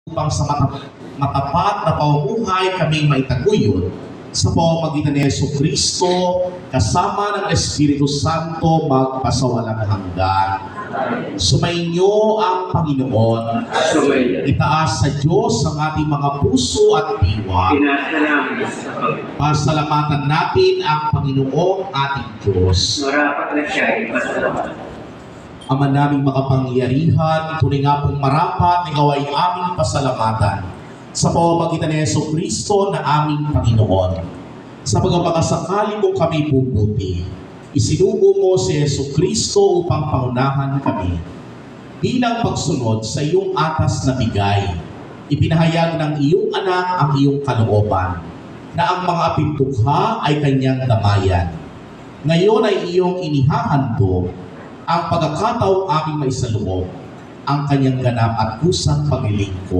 upang sa matapat na pamumuhay kaming maitaguyod sa pamamagitan ni Jesucristo kasama ng Espiritu Santo magpasawalang hanggan. Sumainyo ang Panginoon. Itaas sa Diyos ang ating mga puso at diwa. Pasalamatan natin ang Panginoong ating Diyos. Marapat na siya ay pasalamatan. Ama naming makapangyarihan, tunay nga pong marapat, ikaw ay aming pasalamatan sa pamamagitan ni Jesucristo na aming Panginoon. Sa pagpapakasakali mo kami puputi, isinugo mo si Jesucristo upang pangunahan kami. Bilang pagsunod sa iyong atas na bigay, ipinahayag ng iyong anak ang iyong kalooban, na ang mga pintukha ay kanyang damayan. Ngayon ay iyong inihahandog ang pagkakataong aming maisaloob, ang kanyang ganap at kusang paglilingkod.